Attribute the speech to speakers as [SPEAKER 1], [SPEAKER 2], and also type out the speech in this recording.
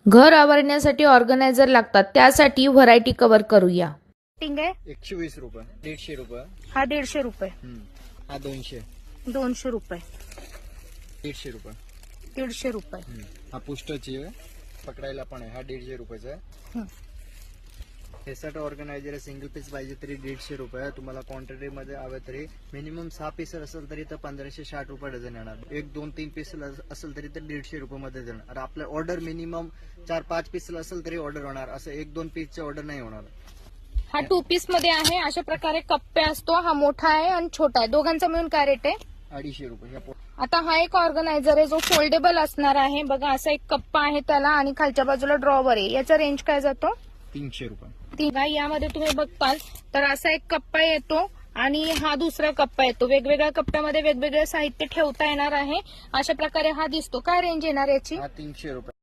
[SPEAKER 1] घर आवरण्यासाठी ऑर्गनायझर लागतात, त्यासाठी व्हरायटी कव्हर करूया.
[SPEAKER 2] टिंग आहे
[SPEAKER 3] 120 रुपये, 150 रुपये,
[SPEAKER 2] हा 150 रुपये,
[SPEAKER 3] हा 200,
[SPEAKER 2] 200 रुपये,
[SPEAKER 3] 150 रुपये,
[SPEAKER 2] 150 रुपये.
[SPEAKER 3] हा पुष्टाची आहे, पकडायला पण आहे, हा 150 रुपयाचा आहे.
[SPEAKER 2] हं.
[SPEAKER 3] हे सेट ऑर्गनायझर सिंगल पीस पाहिजे तरी 150 रुपये. तुम्हाला क्वांटिटी मध्ये हवे तरी मिनिमम 6 पीस असेल तरी तर 1560 रुपये डझन येणार. 1 2 3 पीस असेल तरी तर 150 रुपये मध्ये देणार. आणि आपल्या ऑर्डर मिनिमम 4-5 पीस असेल तरी ऑर्डर होणार, असं 1-2 पीसची ऑर्डर नाही होणार.
[SPEAKER 2] हा 2 पीस मध्ये आहे. अशा प्रकारे कप्पे असतो. हा मोठा आहे आणि छोटा आहे. दोघांचा मिळून काय रेट आहे?
[SPEAKER 3] 250 रुपये.
[SPEAKER 2] आता हा एक ऑर्गनायझर आहे जो फोल्डेबल असणार आहे. बघा असा एक कप्पा आहे त्याला आणि खालच्या बाजूला ड्रॉवर आहे. याचा रेंज काय जातो?
[SPEAKER 3] 300 रुपये.
[SPEAKER 2] यामध्ये तुम्ही बघताल तर असा एक कप्पा येतो आणि हा दुसरा कप्पा येतो. वेगवेगळ्या कप्प्यामध्ये वेगवेगळे साहित्य ठेवता येणार आहे. अशा प्रकारे हा दिसतो. काय रेंज येणार याची?
[SPEAKER 3] हा 300 रुपये.